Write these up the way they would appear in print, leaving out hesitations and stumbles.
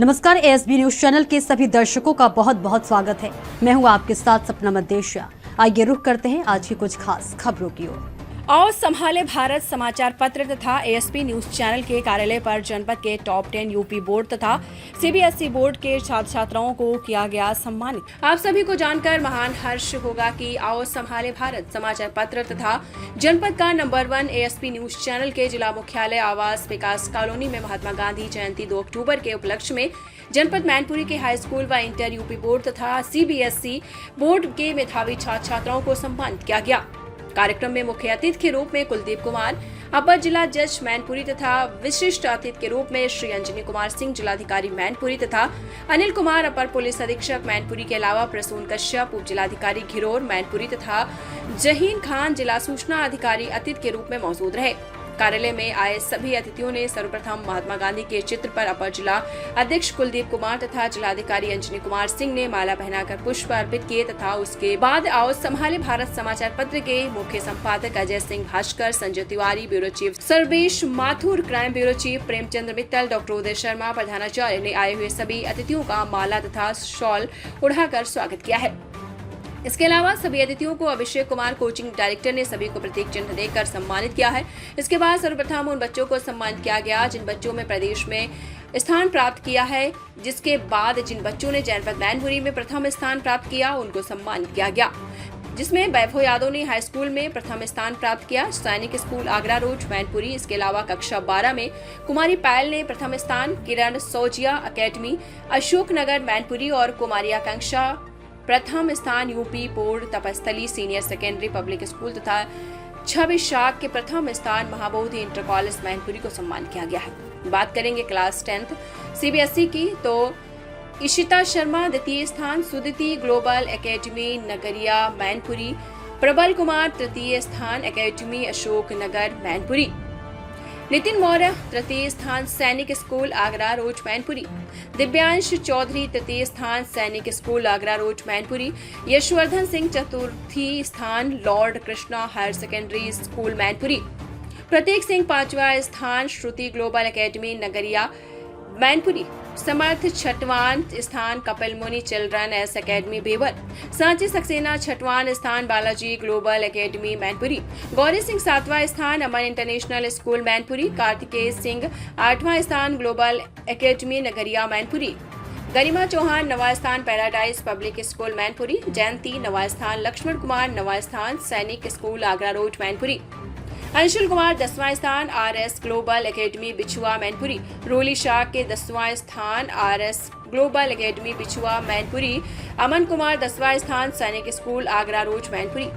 नमस्कार, ASB news channel के सभी दर्शकों का बहुत बहुत स्वागत है। मैं हूं आपके साथ सपना मदेशिया। आइए रुख करते हैं आज की कुछ खास खबरों की ओर। आओ संभाले भारत समाचार पत्र तथा एएसपी न्यूज चैनल के कार्यालय पर जनपद के टॉप 10 यूपी बोर्ड तथा सीबीएसई बोर्ड के छात्र छात्राओं को किया गया सम्मानित। आप सभी को जानकर महान हर्ष होगा कि आओ संभाले भारत समाचार पत्र तथा जनपद का नंबर 1 एएसपी न्यूज चैनल के जिला मुख्यालय आवास विकास कॉलोनी में महात्मा गांधी जयंती 2 अक्टूबर के उपलक्ष्य में जनपद मैनपुरी के हाई स्कूल व इंटर यूपी बोर्ड तथा सीबीएसई बोर्ड के मेधावी छात्र छात्राओं को सम्मानित किया गया। कार्यक्रम में मुख्य अतिथि के रूप में कुलदीप कुमार अपर जिला जज मैनपुरी तथा विशिष्ट अतिथि के रूप में श्री अंजनी कुमार सिंह जिलाधिकारी मैनपुरी तथा अनिल कुमार अपर पुलिस अधीक्षक मैनपुरी के अलावा प्रसून कश्यप उप जिलाधिकारी घिरोर मैनपुरी तथा जहीन खान जिला सूचना अधिकारी अतिथि के रूप में मौजूद रहे। कार्यालय में आए सभी अतिथियों ने सर्वप्रथम महात्मा गांधी के चित्र पर अपर जिला अध्यक्ष कुलदीप कुमार तथा जिलाधिकारी अंजनी कुमार सिंह ने माला पहनाकर पुष्प अर्पित किए तथा उसके बाद आओ संभाले भारत समाचार पत्र के मुख्य संपादक Ajay Singh Bhaskar, Sanjay Tiwari, bureau chief Sarvesh Mathur, crime bureau chief Premchandra Mittal, doctor Uday Sharma प्रधानाचार्य ने आए हुए सभी अतिथियों का माला तथा शॉल उड़ाकर स्वागत किया है। इसके अलावा सभी अतिथियों को अभिषेक कुमार कोचिंग डायरेक्टर ने सभी को प्रतीक चिन्ह देकर सम्मानित किया है। इसके बाद सर्वप्रथम उन बच्चों को सम्मानित किया गया जिन बच्चों में प्रदेश में स्थान प्राप्त किया है, जिसके बाद जिन बच्चों ने जनपद मैनपुरी में प्रथम स्थान प्राप्त किया उनको सम्मानित किया गया, जिसमें वैभव यादव ने हाई स्कूल में प्रथम स्थान प्राप्त किया, सैनिक स्कूल आगरा रोड मैनपुरी। इसके अलावा कक्षा 12 में कुमारी पायल ने प्रथम स्थान, किरण सोजिया अकेडमी अशोक नगर मैनपुरी और कुमारी आकांक्षा प्रथम स्थान, UP board Tapasthali senior secondary public school तथा छवि शाख के प्रथम स्थान महाबोधि इंटर कॉलेज मैनपुरी को सम्मानित किया गया है। बात करेंगे क्लास 10th सीबीएसई की तो इशिता शर्मा द्वितीय स्थान, सुदिति ग्लोबल एकेडमी नगरिया मैनपुरी, प्रबल कुमार तृतीय स्थान एकेडमी अशोक नगर मैनपुरी, नितिन मौर्य तृतीय स्थान सैनिक स्कूल आगरा रोड मैनपुरी, दिव्यांश चौधरी तृतीय स्थान सैनिक स्कूल आगरा रोड मैनपुरी, यशवर्धन सिंह चतुर्थी स्थान lord Krishna higher secondary school Mainpuri, Prateek Singh 5वां स्थान श्रुति ग्लोबल एकेडमी नगरिया मैनपुरी, समर्थ 6वां स्थान Kapil Muni children's academy Bewar, Sanchi Saxena 6वां स्थान बालाजी ग्लोबल एकेडमी मैनपुरी, गौरी सिंह 7वां स्थान अमन इंटरनेशनल स्कूल मैनपुरी, कार्तिकेय सिंह 8वां स्थान ग्लोबल एकेडमी नगरिया मैनपुरी, गरिमा चौहान 9वां स्थान पैराडाइज पब्लिक स्कूल मैनपुरी, जयंती 9वां स्थान, लक्ष्मण कुमार 9वां स्थान सैनिक स्कूल आगरा रोड मैनपुरी, अंशुल कुमार 10वां स्थान आरएस ग्लोबल एकेडमी बिछुआ मैनपुरी, रोली शाह के 10वां स्थान आरएस ग्लोबल एकेडमी बिछुआ मैनपुरी, अमन कुमार 10वां स्थान सैनिक स्कूल आगरा रोड मैनपुरी।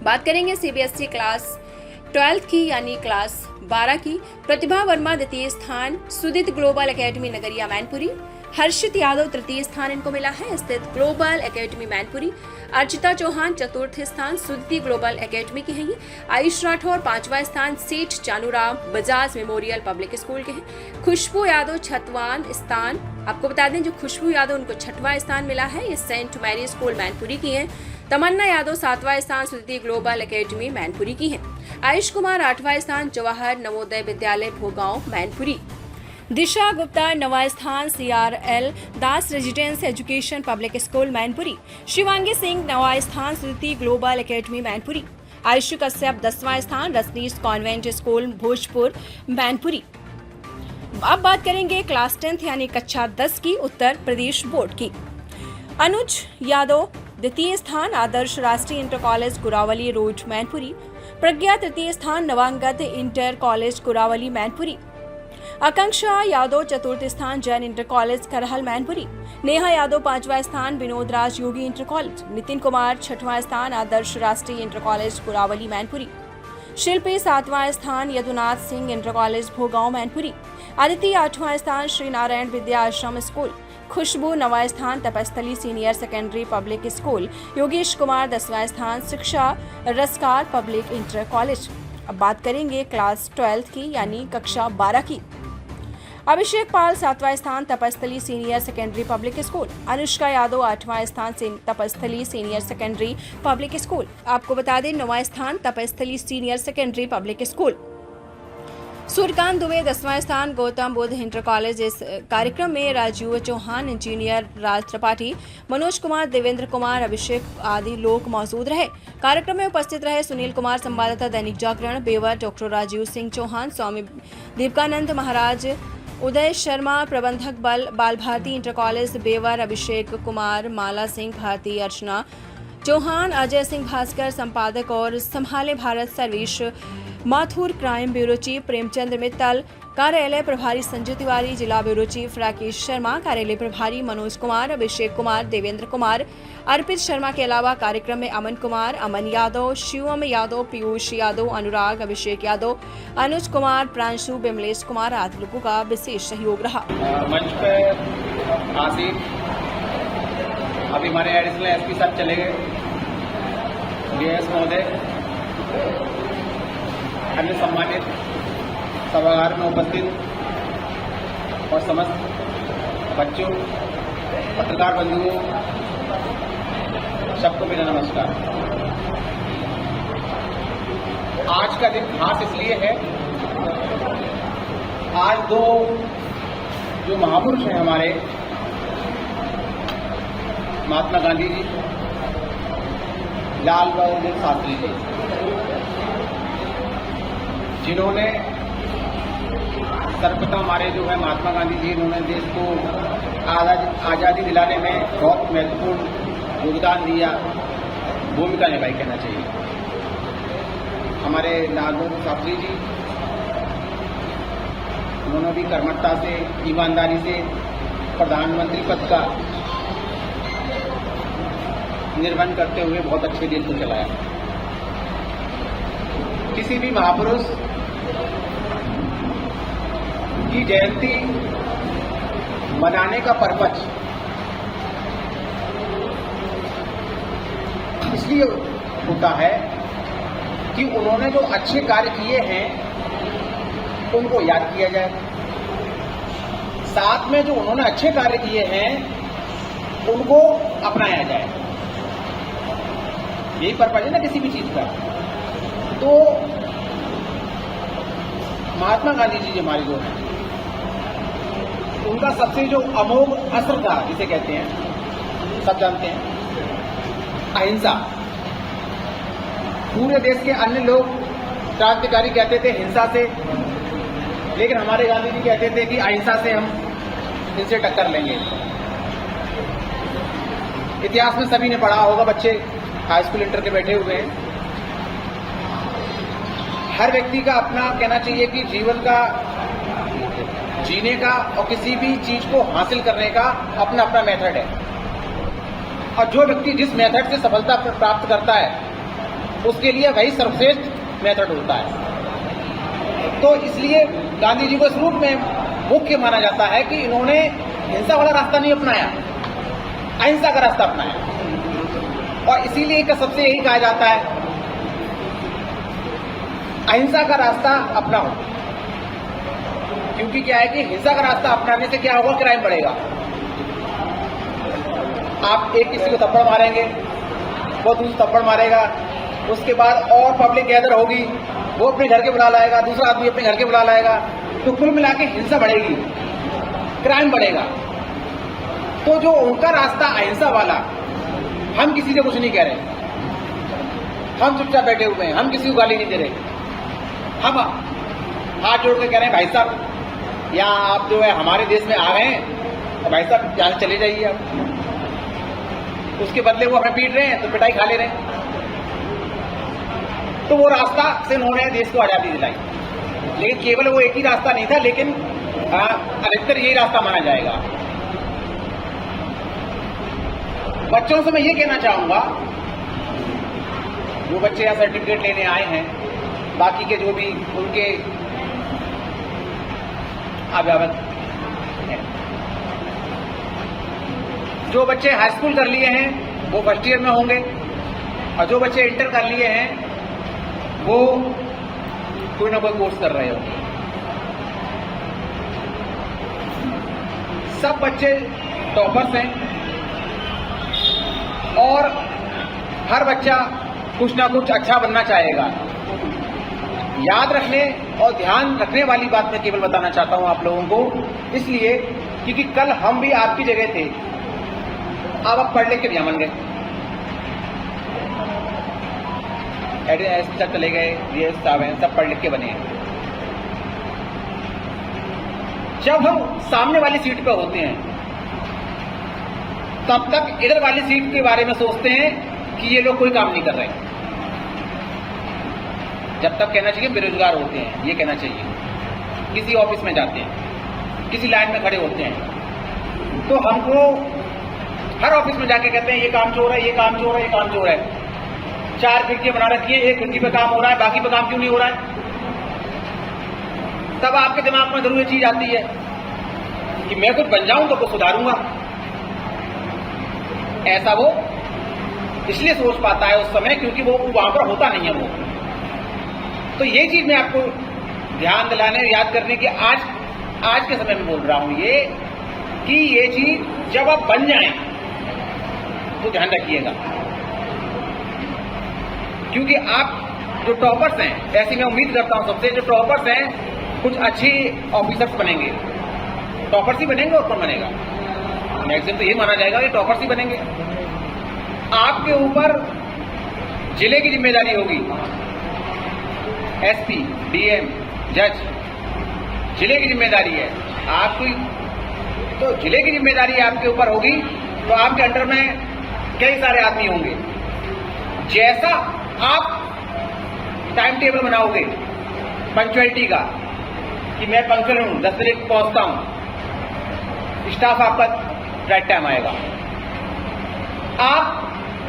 बात करेंगे सीबीएसई क्लास 12th की यानी क्लास 12 की, प्रतिभा वर्मा द्वितीय स्थान, सुदित ग्लोबल एकेडमी नगरिया मैनपुरी, हर्षित यादव तृतीय स्थान इनको मिला है स्थित ग्लोबल एकेडमी मैनपुरी, अर्चिता चौहान चतुर्थ स्थान सुदिति ग्लोबल एकेडमी की है। आयुष राठौर 5वां स्थान सेठ चानूराम बजाज मेमोरियल पब्लिक स्कूल के हैं। खुशबू यादव 6वां स्थान, आपको बता दें जो खुशबू यादव उनको 6वां स्थान मिला है, ये सेंट मैरी स्कूल मैनपुरी की हैं। तमन्ना यादव 7वां स्थान सुदिति ग्लोबल एकेडमी मैनपुरी की हैं। आयुष कुमार 8वां स्थान जवाहर नवोदय विद्यालय भोगांव मैनपुरी, दिशा गुप्ता 9वां स्थान CRL Das residence education public school Mainpuri, Shivangi Singh 9वां स्थान सुदिति ग्लोबल एकेडमी मैनपुरी, आयुषु कश्यप 10वां स्थान रजनीश कॉन्वेंट स्कूल भोजपुर मैनपुरी। अब बात करेंगे क्लास 10th यानी कक्षा 10 की उत्तर प्रदेश बोर्ड की। अनुज यादव द्वितीय स्थान आदर्श राष्ट्रीय इंटर कॉलेज गुरावली रोड मैनपुरी, प्रज्ञा तृतीय स्थान नवांगत इंटर कॉलेज गुरावली मैनपुरी, आकांक्षा यादव चतुर्थ स्थान जैन इंटर कॉलेज करहल मैनपुरी, नेहा यादव 5वां स्थान विनोद राज योगी इंटर कॉलेज, नितिन कुमार 6वां स्थान आदर्श राष्ट्रीय इंटर कॉलेज गुरावली मैनपुरी, शिल्पी 7वां स्थान यदुनाथ सिंह इंटर कॉलेज भोगांव मैनपुरी, आदित्य 8वां स्थान श्री नारायण विद्या आश्रम स्कूल, खुशबू 9वां स्थान Tapasthali senior secondary public school, Yogesh Kumar 10वां स्थान शिक्षा रसकार पब्लिक इंटर कॉलेज। अब बात करेंगे क्लास 12th की यानी कक्षा 12 की। अभिषेक पाल 7वां स्थान Tapasthali senior secondary public school, Anushka Yadav 8वां स्थान Tapasthali senior secondary public school, आपको बता दें 9वां स्थान Tapasthali senior secondary public school, Suryakant Dubey 10वां स्थान, गौतम बुद्ध इंटर कॉलेज। इस कार्यक्रम में राजीव चौहान, इंजीनियर राज त्रिपाठी, मनोज कुमार, देवेंद्र कुमार, अभिषेक आदि लोग मौजूद रहे। कार्यक्रम में उपस्थित रहे सुनील कुमार, संवाददाता दैनिक जागरण, बेवर, डॉक्टर राजीव सिंह चौहान, स्वामी दीपकानंद महाराज, उदय शर्मा, प्रबंधक बाल Bharti inter college Weber, Abhishek Kumar, माला सिंह भारती, अर्चना चौहान, अजय सिंह भास्कर, संपादक और संभाले Bharat service, Mathur crime bureau chief Premchandra Mittal, कार्यालय प्रभारी संजय तिवारी, जिला ब्यूरो चीफ राकेश शर्मा, कार्यालय प्रभारी मनोज कुमार, अभिषेक कुमार, देवेंद्र कुमार, अर्पित शर्मा के अलावा कार्यक्रम में अमन कुमार, अमन यादव, शिवम यादव, पीयूष यादव, अनुराग, अभिषेक यादव, अनुज कुमार, प्रांशु, बिमलेश कुमार आदि लोगों का विशेष सहयोग रहा। मंच पे आसिफ अभी हमारे एडिशनल एसपी साहब चले गए, डीएस महोदय, अन्य सम्मानित सभागार में उपस्थित और समस्त बच्चों, पत्रकार बंधुओं, सबको मेरा नमस्कार। आज का दिन खास इसलिए है, आज दो जो महापुरुष हैं हमारे, महात्मा गांधी जी, लाल बहादुर शास्त्री जी, जिन्होंने सर्वप्रथम हमारे जो है महात्मा गांधी जी, इन्होंने देश को आज़ादी दिलाने में बहुत महत्वपूर्ण योगदान दिया, भूमिका निभाई कहना चाहिए। हमारे लाल बहादुर शास्त्री जी, उन्होंने भी कर्मठता से, ईमानदारी से प्रधानमंत्री पद का निर्वहन करते हुए बहुत अच्छे देश को चलाया। किसी भी महापुरुष की जयंती मनाने का पर्पज इसलिए होता है कि उन्होंने जो अच्छे कार्य किए हैं उनको याद किया जाए, साथ में जो उन्होंने अच्छे कार्य किए हैं उनको अपनाया जाए। यही पर्पज है ना किसी भी चीज का। तो महात्मा गांधी जी हमारे जो हैं, उनका सबसे जो अमोघ अस्त्र था, जिसे कहते हैं, सब जानते हैं, अहिंसा। पूरे देश के अन्य लोग क्रांतिकारी कहते थे हिंसा से, लेकिन हमारे गांधी जी कहते थे कि अहिंसा से हम इनसे टक्कर लेंगे। इतिहास में सभी ने पढ़ा होगा, बच्चे हाई स्कूल इंटर के बैठे हुए हैं। हर व्यक्ति का अपना कहना चाहिए कि जीवन का जीने का और किसी भी चीज को हासिल करने का अपना अपना मेथड है, और जो व्यक्ति जिस मेथड से सफलता प्राप्त करता है उसके लिए वही सर्वश्रेष्ठ मेथड होता है। तो इसलिए गांधी जी को इस रूप में मुख्य माना जाता है कि इन्होंने हिंसा वाला रास्ता नहीं अपनाया, अहिंसा का रास्ता अपनाया। और इसीलिए इसका सबसे यही कहा जाता है, अहिंसा का रास्ता अपनाओ। क्योंकि क्या है कि हिंसा का रास्ता अपनाने से क्या होगा, क्राइम बढ़ेगा। आप एक किसी को थप्पड़ मारेंगे, वो दूसरा थप्पड़ मारेगा, उसके बाद और पब्लिक गैदर होगी, वो अपने घर के बुला लाएगा, दूसरा आदमी अपने घर के बुला लाएगा, तो कुल मिला के हिंसा बढ़ेगी, क्राइम बढ़ेगा। तो जो उनका रास्ता अहिंसा वाला, हम किसी से कुछ नहीं कह रहे, हम चुपचाप बैठे हुए हैं, हम किसी को गाली नहीं दे रहे, हम हाथ जोड़ के कह रहे हैं भाई साहब यहाँ आप जो है हमारे देश में आ गए हैं, तो भाई साहब यहाँ चले जाइए आप। उसके बदले वो हमें पीट रहे हैं तो पिटाई खा ले रहे हैं। तो वो रास्ता से उन्होंने देश को आजादी दिलाई, लेकिन केवल वो एक ही रास्ता नहीं था, लेकिन अधिकतर यही रास्ता माना जाएगा। बच्चों से मैं ये कहना चाहूंगा, जो बच्चे यहाँ सर्टिफिकेट लेने आए हैं, बाकी के जो भी उनके अभिभावक हैं, जो बच्चे हाई स्कूल कर लिए हैं वो फर्स्ट ईयर में होंगे, और जो बच्चे इंटर कर लिए हैं वो कोई ना कोई कोर्स कर रहे होंगे। सब बच्चे टॉपर्स हैं और हर बच्चा कुछ ना कुछ अच्छा बनना चाहेगा। याद रखने और ध्यान रखने वाली बात मैं केवल बताना चाहता हूं आप लोगों को, इसलिए क्योंकि कल हम भी आपकी जगह थे। अब आप पढ़ लिख के यहाँ बन गए, एडिटर चले गए, ये साहब हैं, सब पढ़ लिख के बने हैं। जब हम सामने वाली सीट पर होते हैं तब तक इधर वाली सीट के बारे में सोचते हैं कि ये लोग कोई काम नहीं कर रहे। जब तक कहना चाहिए बेरोजगार होते हैं, ये कहना चाहिए। किसी ऑफिस में जाते हैं, किसी लाइन में खड़े होते हैं, तो हमको हर ऑफिस में जाके कहते हैं ये काम चोर है, ये काम चोर है, ये काम चोर है। 4 खिड़कियां बना रखी है, एक खिड़की पे काम हो रहा है, बाकी पे काम क्यों नहीं हो रहा है? तब आपके दिमाग में जरूर ये चीज आती है कि मैं कुछ बन जाऊं तो कुछ सुधारूंगा। ऐसा वो इसलिए सोच पाता है उस समय क्योंकि वो वहां पर होता नहीं है वो। तो ये चीज मैं आपको ध्यान दिलाने, याद करने की आज के समय में बोल रहा हूं ये कि ये चीज जब आप बन जाएं तो ध्यान रखिएगा, क्योंकि आप जो टॉपर्स हैं, ऐसी मैं उम्मीद करता हूं सबसे, जो टॉपर्स हैं कुछ अच्छे ऑफिसर्स बनेंगे। टॉपर्स ही बनेंगे और कौन बनेगा? मैक्सिमम तो ये माना जाएगा कि टॉपर्स ही बनेंगे। आपके ऊपर जिले की जिम्मेदारी होगी, एसपी, डीएम, जज, जिले की जिम्मेदारी है आपकी। तो जिले की जिम्मेदारी आपके ऊपर होगी तो आपके अंडर में कई सारे आदमी होंगे। जैसा आप टाइम टेबल बनाओगे पंक्चुअलिटी का कि मैं पंक्चुअल हूं, 10 बजे पहुंचता हूं, स्टाफ आपका राइट टाइम आएगा। आप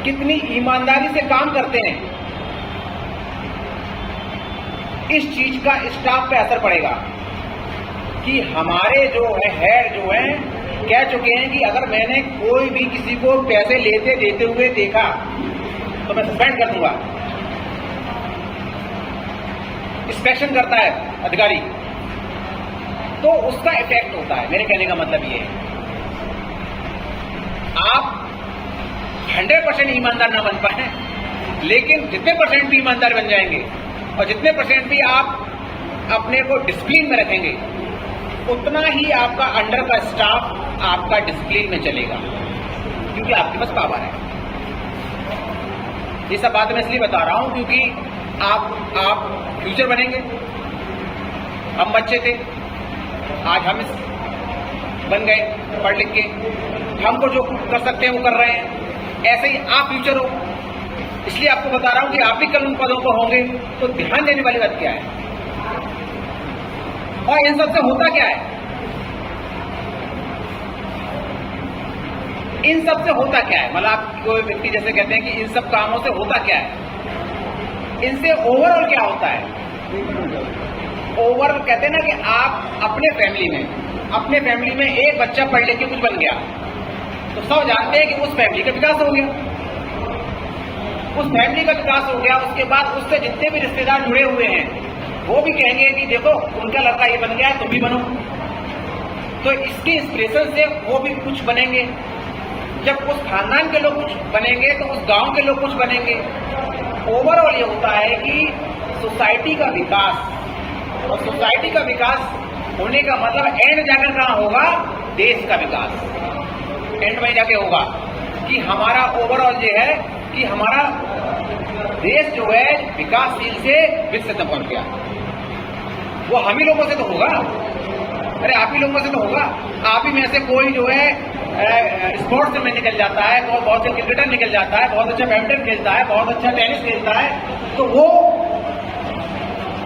कितनी ईमानदारी से काम करते हैं, इस चीज का स्टाफ पे असर पड़ेगा कि हमारे जो है हेड जो है कह चुके हैं कि अगर मैंने कोई भी किसी को पैसे लेते देते हुए देखा तो मैं सस्पेंड कर दूंगा। इंस्पेक्शन करता है अधिकारी तो उसका इफेक्ट होता है। मेरे कहने का मतलब ये है आप 100% ईमानदार ना बन पाए, लेकिन जितने परसेंट भी ईमानदार बन जाएंगे और जितने परसेंट भी आप अपने को डिसिप्लिन में रखेंगे, उतना ही आपका अंडर का स्टाफ आपका डिसिप्लिन में चलेगा, क्योंकि आपके पास पावर है। ये सब बात मैं इसलिए बता रहा हूं क्योंकि आप फ्यूचर बनेंगे। हम बच्चे थे, आज हम बन गए पढ़ लिख के, हमको जो कर सकते हैं वो कर रहे हैं। ऐसे ही आप फ्यूचर हो, इसलिए आपको बता रहा हूं कि आप भी कल उन पदों पर होंगे। तो ध्यान देने वाली बात क्या है और इन सबसे होता क्या है? इन सबसे होता क्या है? मतलब आप कोई व्यक्ति जैसे कहते हैं कि इन सब कामों से होता क्या है, इनसे ओवरऑल क्या होता है? ओवरऑल कहते हैं ना कि आप अपने फैमिली में एक बच्चा पढ़ लिख के कुछ बन गया तो सब जानते हैं कि उस फैमिली का विकास हो गया। उस फैमिली का विकास हो गया, उसके बाद उससे जितने भी रिश्तेदार जुड़े हुए हैं वो भी कहेंगे कि देखो उनका लड़का ये बन गया है, तुम भी बनो। तो इसके इंस्पिरेशन से वो भी कुछ बनेंगे। जब उस खानदान के लोग कुछ बनेंगे तो उस गांव के लोग कुछ बनेंगे। ओवरऑल ये होता है कि सोसाइटी का विकास, और सोसाइटी का विकास होने का मतलब एंड जाकर कहां होगा? देश का विकास एंड में जाके होगा कि हमारा ओवरऑल ये है कि हमारा देश जो है विकासशील से विकसित पहुंच गया। वो हम ही लोगों से तो होगा, अरे आप ही लोगों से तो होगा। आप ही में से कोई जो है स्पोर्ट्स में निकल जाता है, बहुत अच्छा क्रिकेटर निकल जाता है, बहुत अच्छा बैडमिंटन खेलता है, बहुत अच्छा टेनिस खेलता है, तो वो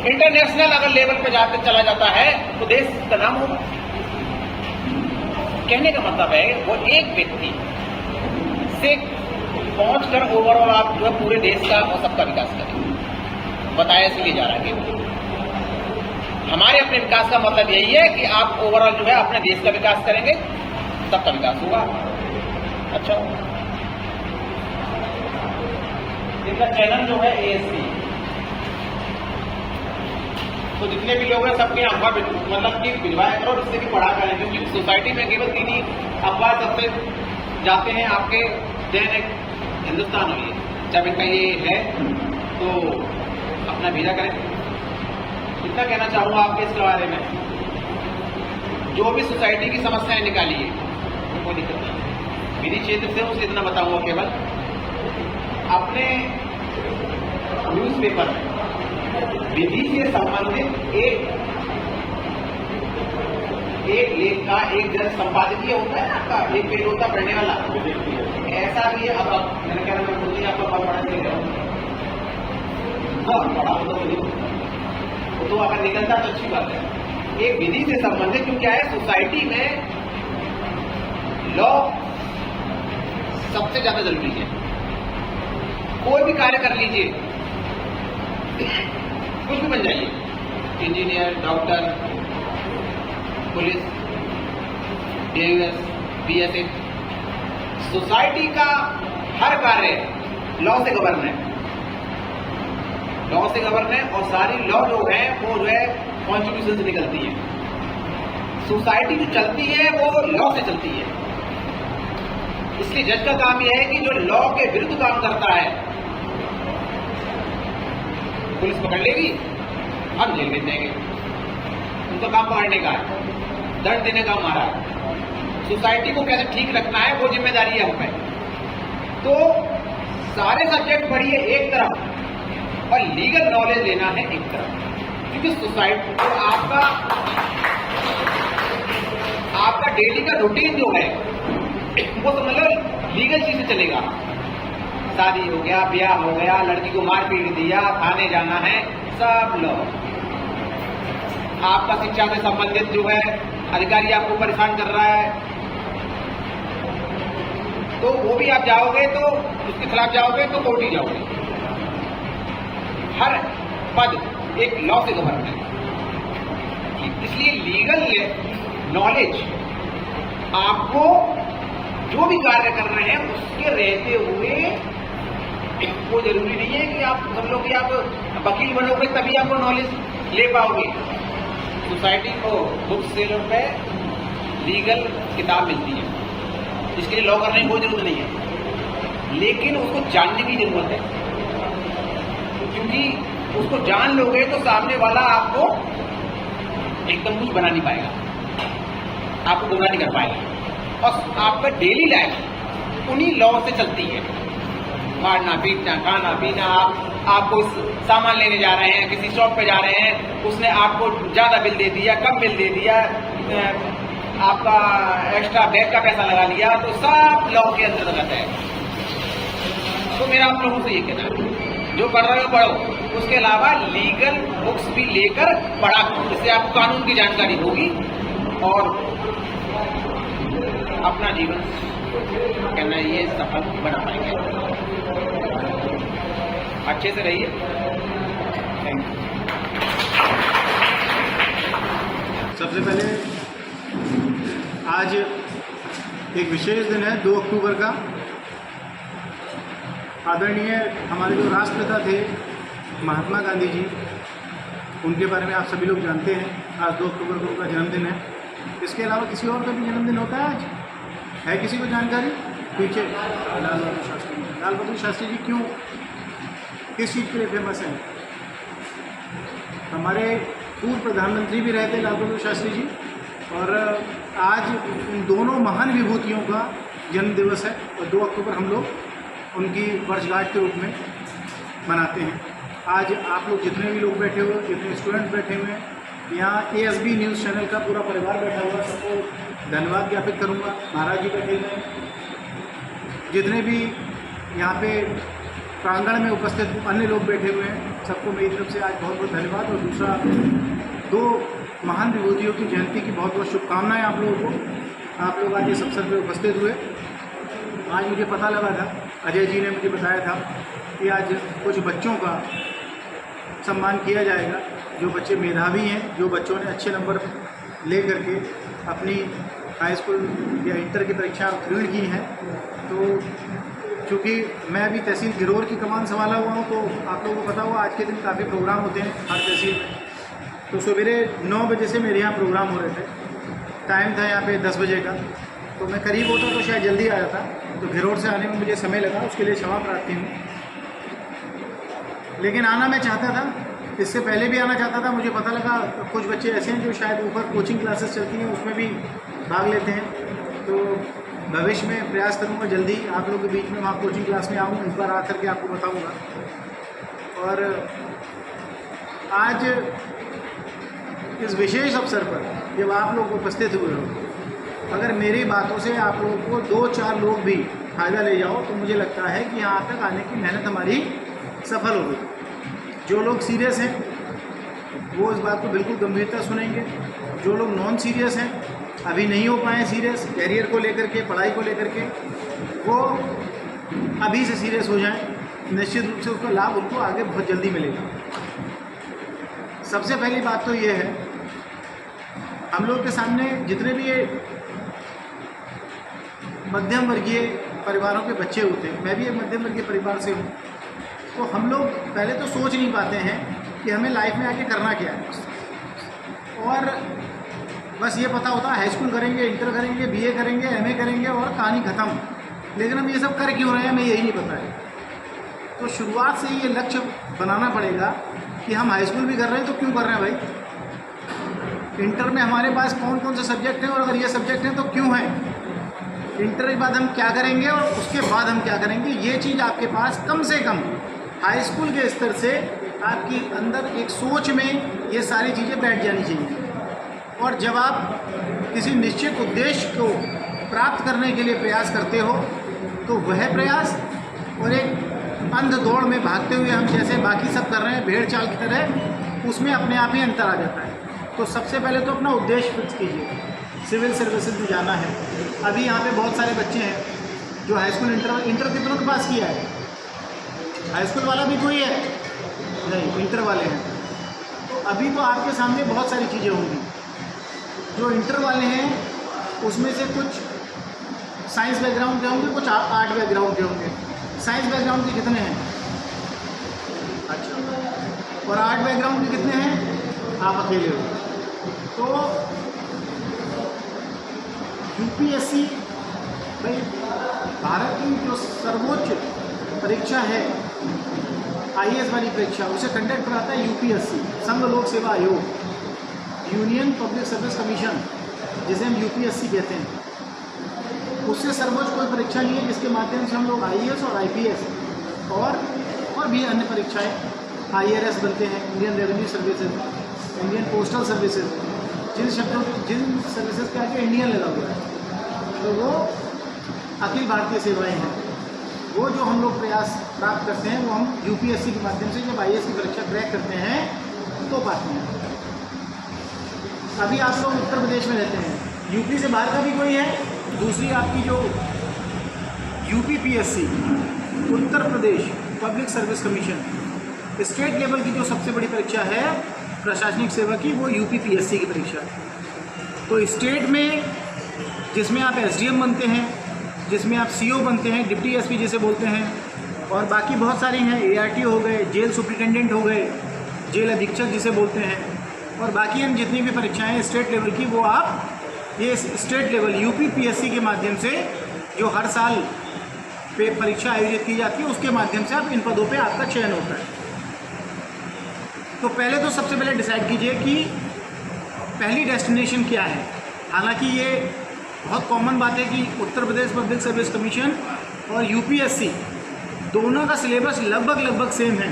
इंटरनेशनल अगर लेवल पे जाते चला जाता है तो देश का नाम होगा। कहने का मतलब है वो एक व्यक्ति से पहुंचकर ओवरऑल आप जो है पूरे देश का और सबका विकास करें। बताया इसलिए जा रहा है कि हमारे अपने विकास का मतलब यही है कि आप ओवरऑल जो है अपने देश का विकास करेंगे, सबका विकास होगा। अच्छा, इनका चैनल जो है ASP, तो जितने भी लोग हैं सबके अखबार मतलब कि भिजवाया करो, जिससे कि पढ़ा करें, क्योंकि सोसाइटी में केवल 3 ही अखबार सबसे जाते हैं आपके दैनिक हिंदुस्तान और ये। जब इनका ये है तो अपना भेजा करें। इतना कहना चाहूँगा आपके इसके बारे में, जो भी सोसाइटी की समस्याएं निकालिए कोई दिक्कत नहीं। विधि क्षेत्र से उसे इतना बताऊंगा केवल, अपने न्यूज़पेपर में विधि से संबंधित एक लेख का एक जन संपादकीय होता है ना, आपका एक पेज होता है पढ़ने वाला, ऐसा भी है। अब मैंने कह रहा हूँ आपको बहुत पढ़ा नहीं रहा हूँ, पढ़ा तो अगर निकलता तो अच्छी बात है। एक विधि से संबंधित, क्योंकि क्या है, सोसाइटी में लॉ सबसे ज्यादा जरूरी है। कोई भी कार्य कर लीजिए, कुछ भी बन जाइए, engineer, doctor, police, DAS, BSF, society का हर कार्य लॉ से गवर्न है, लॉ से गवर्न है। और सारी लॉ जो है वो जो है कॉन्स्टिट्यूशन से निकलती है। सोसाइटी जो चलती है वो लॉ से चलती है। इसलिए जज का काम यह है कि जो लॉ के विरुद्ध काम करता है, पुलिस पकड़ लेगी, हम जेल भेज देंगे, उनका काम पकड़ने का है, दंड देने का हमारा है। सोसाइटी को कैसे ठीक रखना है वो जिम्मेदारी है हम पे। तो सारे सब्जेक्ट पढ़िए एक तरफ और लीगल नॉलेज लेना है एक तरफ, क्योंकि सोसाइटी तो आपका डेली का रूटीन जो है वो समझ लो लीगल चीज से चलेगा। शादी हो गया, ब्याह हो गया, लड़की को मार पीट दिया, थाने जाना है, सब लोग। आपका शिक्षा से संबंधित जो है अधिकारी आपको परेशान कर रहा है, तो वो भी आप जाओगे तो उसके खिलाफ जाओगे तो कोर्ट ही जाओगे। हर पद एक लॉ से गवर्न है। इसलिए लीगल नॉलेज आपको जो भी कार्य कर रहे हैं उसके रहते हुए, वो जरूरी नहीं है कि आप सब लोग कि आप वकील बनोगे तभी आपको नॉलेज ले पाओगे। सोसाइटी को बुक सेलर पे लीगल किताब मिलती है, इसके लिए लॉ करने की कोई जरूरत नहीं है, लेकिन उसको जानने की जरूरत है, क्योंकि उसको जान लोगे तो सामने वाला आपको एकदम कुछ बना नहीं पाएगा, आपको गुमराह नहीं कर पाएगा। और आपका डेली लाइफ उन्हीं लॉ से चलती है। मारना पीटना, खाना पीना, आपको सामान लेने जा रहे हैं, किसी शॉप पे जा रहे हैं, उसने आपको ज्यादा बिल दे दिया, कम बिल दे दिया, आपका एक्स्ट्रा बैग का पैसा लगा लिया, तो सब लॉ के अंतर्गत है। तो मेरा आप लोगों से ये कहना है, जो पढ़ रहे हो पढ़ो, उसके अलावा लीगल बुक्स भी लेकर पढ़ा, जिससे आपको कानून की जानकारी होगी और अपना जीवन कहना ये सफल बना पाएंगे। अच्छे से रहिए। Thank you. सबसे पहले आज एक विशेष दिन है, 2 अक्टूबर का। आदरणीय हमारे जो राष्ट्रपिता थे महात्मा गांधी जी, उनके बारे में आप सभी लोग जानते हैं। आज 2 अक्टूबर को उनका जन्मदिन है। इसके अलावा किसी और का भी जन्मदिन होता है आज? है किसी को जानकारी? पीछे लाल बहादुर शास्त्री। लाल बहादुर शास्त्री जी क्यों, किस चीज़ के लिए फेमस हैं? हमारे पूर्व प्रधानमंत्री भी रहे थे लाल बहादुर शास्त्री जी, और आज इन दोनों महान विभूतियों का जन्म दिवस है और 2 अक्टूबर हम लोग उनकी वर्षगांठ के रूप में मनाते हैं। आज आप लोग जितने भी लोग बैठे हुए, जितने स्टूडेंट बैठे हुए हैं, यहाँ ASB न्यूज़ चैनल का पूरा परिवार बैठा हुआ, सबको धन्यवाद ज्ञापित करूँगा। महाराज जी बैठे हुए हैं, जितने भी यहाँ पे प्रांगण में उपस्थित अन्य लोग बैठे हुए हैं, सबको मेरी तरफ से आज बहुत बहुत धन्यवाद। और दूसरा, 2 महान विभूतियों की जयंती की बहुत बहुत शुभकामनाएं आप लोगों को। आप लोग आज इस अवसर पर उपस्थित हुए। आज मुझे पता लगा था, अजय जी ने मुझे बताया था कि आज कुछ बच्चों का सम्मान किया जाएगा, जो बच्चे मेधावी हैं, जो बच्चों ने अच्छे नंबर ले करके अपनी हाई स्कूल या इंटर की परीक्षा उत्तीर्ण की हैं। तो चूँकि मैं अभी तहसील गिरोर की कमान संभाला हुआ हूँ, तो आप लोगों को पता होगा आज के दिन काफ़ी प्रोग्राम होते हैं हर तहसील में। तो सवेरे 9 बजे से मेरे यहाँ प्रोग्राम हो रहे थे, टाइम था यहाँ पे 10 बजे का, तो मैं करीब होता तो शायद जल्दी आ जाता, तो गिरोर से आने में मुझे समय लगा, उसके लिए क्षमा प्रार्थी हूँ। लेकिन आना मैं चाहता था, इससे पहले भी आना चाहता था, मुझे पता लगा कुछ बच्चे ऐसे हैं जो शायद ऊपर कोचिंग क्लासेस चलती हैं उसमें भी भाग लेते हैं, तो भविष्य में प्रयास करूँगा जल्दी आप लोगों के बीच में वहाँ कोचिंग क्लास में आऊँ, इस बार आ करके आपको बताऊँगा। और आज इस विशेष अवसर पर जब आप लोग उपस्थित हुए हो, अगर मेरी बातों से आप लोगों को 2-4 लोग भी फ़ायदा ले जाओ तो मुझे लगता है कि यहाँ तक आने की मेहनत हमारी सफल हो गई। जो लोग सीरियस हैं वो इस बात को बिल्कुल गंभीरता सुनेंगे, जो लोग नॉन सीरियस हैं, अभी नहीं हो पाए सीरियस कैरियर को लेकर के, पढ़ाई को लेकर के, वो अभी से सीरियस हो जाएं, निश्चित रूप से उसका लाभ उनको आगे बहुत जल्दी मिलेगा। सबसे पहली बात तो ये है, हम लोग के सामने जितने भी ये मध्यम वर्गीय परिवारों के बच्चे होते हैं, मैं भी एक मध्यम वर्गीय परिवार से हूँ, तो हम लोग पहले तो सोच नहीं पाते हैं कि हमें लाइफ में आगे करना क्या है, और बस ये पता होता है हाई स्कूल करेंगे, इंटर करेंगे, बीए करेंगे, एमए करेंगे और कहानी ख़त्म। लेकिन हम ये सब कर क्यों रहे हैं हमें यही नहीं पता है। तो शुरुआत से ही ये लक्ष्य बनाना पड़ेगा कि हम हाई स्कूल भी कर रहे हैं तो क्यों कर रहे हैं भाई, इंटर में हमारे पास कौन कौन से सब्जेक्ट हैं और अगर ये सब्जेक्ट हैं तो क्यों हैं, इंटर के बाद हम क्या करेंगे और उसके बाद हम क्या करेंगे, ये चीज़ आपके पास कम से कम हाई स्कूल के स्तर से आपकी अंदर एक सोच में ये सारी चीज़ें बैठ जानी चाहिए। और जब आप किसी निश्चित उद्देश्य को प्राप्त करने के लिए प्रयास करते हो तो वह प्रयास और एक अंध दौड़ में भागते हुए हम जैसे बाकी सब कर रहे हैं भेड़ चाल की तरह, उसमें अपने आप ही अंतर आ जाता है। तो सबसे पहले तो अपना उद्देश्य फिक्स कीजिए, सिविल सर्विसेज में जाना है। अभी यहाँ पे बहुत सारे बच्चे हैं जो हाई स्कूल इंटर कितनों के पास किया है, हाई स्कूल वाला भी कोई है नहीं, इंटर वाले हैं। तो अभी तो आपके सामने बहुत सारी चीज़ें होंगी। जो इंटर वाले हैं उसमें से कुछ साइंस बैकग्राउंड के होंगे, कुछ आर्ट बैकग्राउंड के होंगे। साइंस बैकग्राउंड के कितने हैं? अच्छा, और आर्ट बैकग्राउंड के कितने हैं? आप अकेले हो। तो यूपीएससी भाई भारत की जो सर्वोच्च परीक्षा है आईएएस वाली परीक्षा, उसे कंडक्ट कराता है यूपीएससी, संघ लोक सेवा आयोग, यूनियन पब्लिक सर्विस कमीशन, जिसे हम यूपीएससी कहते हैं। उससे सर्वोच्च कोई परीक्षा नहीं है जिसके माध्यम से हम लोग आईएएस और आईपीएस और भी अन्य परीक्षाएं, आईआरएस बनते हैं, Indian revenue services, Indian postal services, जिन सर्विसेज के आगे इंडियन लगा हुआ है, तो वो अखिल भारतीय सेवाएं हैं। वो जो हम लोग प्रयास प्राप्त करते हैं वो हम यूपीएससी के माध्यम से जब आईएएस की परीक्षा क्रैक करते हैं तो पाते हैं। अभी आप लोग उत्तर प्रदेश में रहते हैं, यूपी से बाहर का भी कोई है? दूसरी आपकी जो UPPSC, Uttar Pradesh public service commission, state level की जो सबसे बड़ी परीक्षा है प्रशासनिक सेवा की, वो यूपीपीएससी की परीक्षा है। तो स्टेट में जिसमें आप एसडीएम बनते हैं, जिसमें आप सीओ बनते हैं, डिप्टी एसपी जिसे बोलते हैं, और बाकी बहुत सारी हैं, एआरटी हो गए, जेल सुप्रिटेंडेंट हो गए, जेल अधीक्षक जिसे बोलते हैं, और बाकी हम जितनी भी परीक्षाएं हैं स्टेट लेवल की, वो आप ये स्टेट लेवल यूपीपीएससी के माध्यम से जो हर साल पे परीक्षा आयोजित की जाती है उसके माध्यम से आप इन पदों पे आपका चयन होता है। तो पहले तो सबसे पहले डिसाइड कीजिए कि पहली डेस्टिनेशन क्या है। हालांकि ये बहुत कॉमन बात है कि उत्तर प्रदेश पब्लिक सर्विस कमीशन और यूपीएससी दोनों का सिलेबस लगभग सेम है,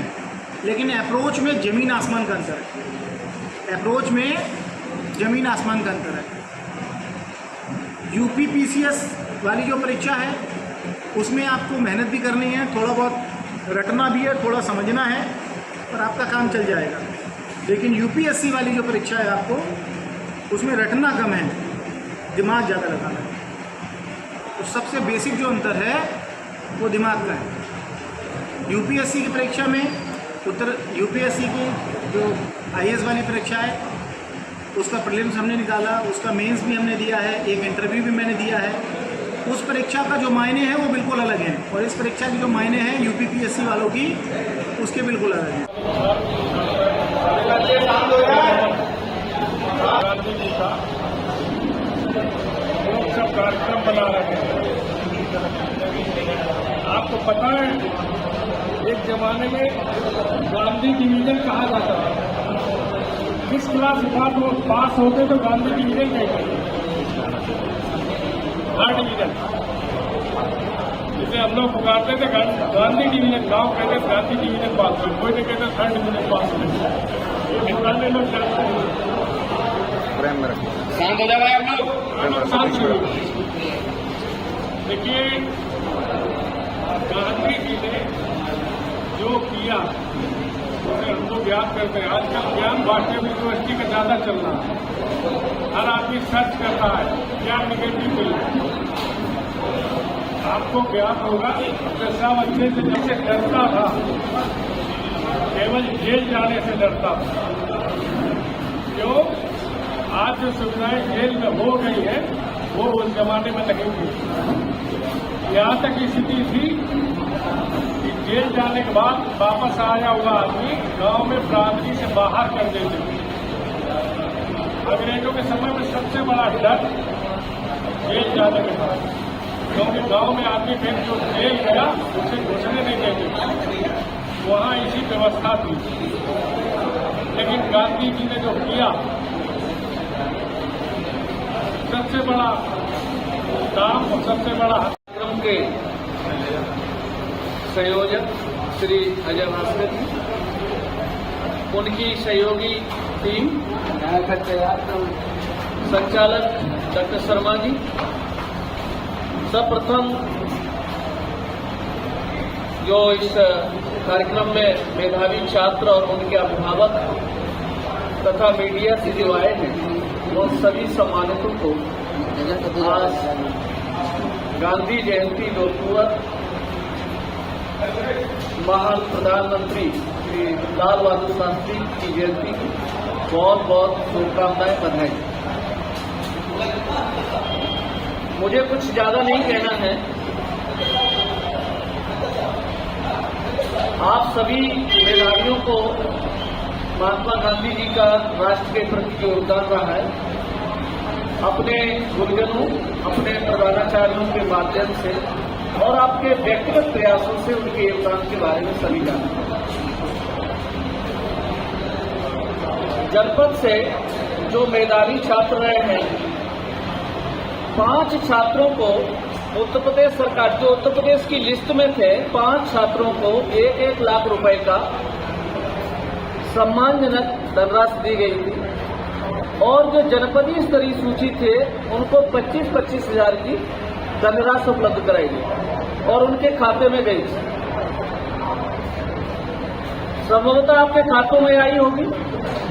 लेकिन अप्रोच में ज़मीन आसमान का अंतर है। अप्रोच में ज़मीन आसमान का अंतर है। यूपीपीसीएस वाली जो परीक्षा है उसमें आपको मेहनत भी करनी है, थोड़ा बहुत रटना भी है, थोड़ा समझना है, और आपका काम चल जाएगा। लेकिन यूपीएससी वाली जो परीक्षा है आपको उसमें रटना कम है, दिमाग ज़्यादा लगाना है। तो सबसे बेसिक जो अंतर है वो दिमाग का है। यूपीएससी की परीक्षा में यूपीएससी की जो आईएएस वाली परीक्षा है उसका प्रीलिम्स हमने निकाला, उसका मेंस भी हमने दिया है, एक इंटरव्यू भी मैंने दिया है। उस परीक्षा का जो मायने हैं वो बिल्कुल अलग हैं, और इस परीक्षा की जो मायने हैं यूपीपीएससी वालों की उसके बिल्कुल अलग हैं। सब कार्यक्रम बना रहे हैं। आपको पता है एक जमाने में गांधी डिवीजन कहा जाता था। किस क्लास में पास होते तो गांधी डिवीजन कहते थे, हर डिवीजन जिसे हम लोग पुकारते थे गांधी डिवीजन। गांव कहते थे गांधी डिवीजन पास हो, कोई नहीं कहते थर्ड डिवीजन पास हो। ये पुराने लोग जानते हैं। शांत हो जाए आप लोग, शांत हो। देखिए, गांधी जी ने जो किया उसे हम लोग याद करते हैं। आजकल ज्ञान बांटने में यूनिवर्सिटी का ज्यादा चल रहा है, हर आदमी सर्च करता है क्या निगेटिव मिल रहा है। आपको ज्ञान होगा जैसा बच्चे से जैसे डरता था, केवल जेल जाने से डरता था। क्यों? आज जो सुविधाएं जेल में हो गई है वो उस जमाने में नहीं थी। यहाँ तक स्थिति थी कि जेल जाने के बाद वापस आया हुआ आदमी गांव में बरादरी से बाहर कर देते थे। अंग्रेजों के समय में सबसे बड़ा डर जेल जाने के बाद, क्योंकि गांव में आदमी फिर जो जेल गया उसे घुसने नहीं देते, वहां इसी व्यवस्था थी। लेकिन गांधी जी ने जो किया, सबसे बड़ा काम और सबसे बड़ा कार्यक्रम के संयोजक श्री अजय भास्कर जी, उनकी सहयोगी टीम, संचालक डॉक्टर शर्मा जी, सर्वप्रथम जो इस कार्यक्रम में मेधावी छात्र और उनके अभिभावक तथा मीडिया से जो आए हैं, उन सभी सम्मानितों को आज गांधी जयंती लोकपूर्व महान प्रधानमंत्री श्री लाल बहादुर शास्त्री की जयंती की बहुत बहुत शुभकामनाएं, बधाई। मुझे कुछ ज्यादा नहीं कहना है। आप सभी मेधावियों को महात्मा गांधी जी का राष्ट्र के प्रति जो योगदान रहा है, अपने गुरुजनों, अपने प्रधानाचार्यों के माध्यम से और आपके व्यक्तिगत प्रयासों से उनके योगदान के बारे में सभी जानते हैं। जनपद से जो मेधावी छात्र रहे हैं, 5 छात्रों को उत्तर प्रदेश सरकार, जो उत्तर प्रदेश की लिस्ट में थे, 5 छात्रों को 1-1 लाख रुपए का सम्मानजनक धनराशि दी गई थी। और जो जनपदीय स्तरीय सूची थे, उनको 25-25 हजार की धनराशि उपलब्ध कराई गई और उनके खाते में गई। संभवतः आपके खातों में आई होगी,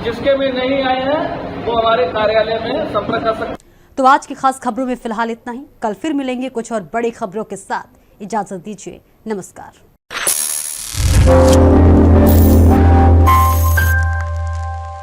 जिसके में नहीं आए हैं वो हमारे कार्यालय में संपर्क कर सकते। तो आज की खास खबरों में फिलहाल इतना ही। कल फिर मिलेंगे कुछ और बड़ी खबरों के साथ। इजाजत दीजिए, नमस्कार।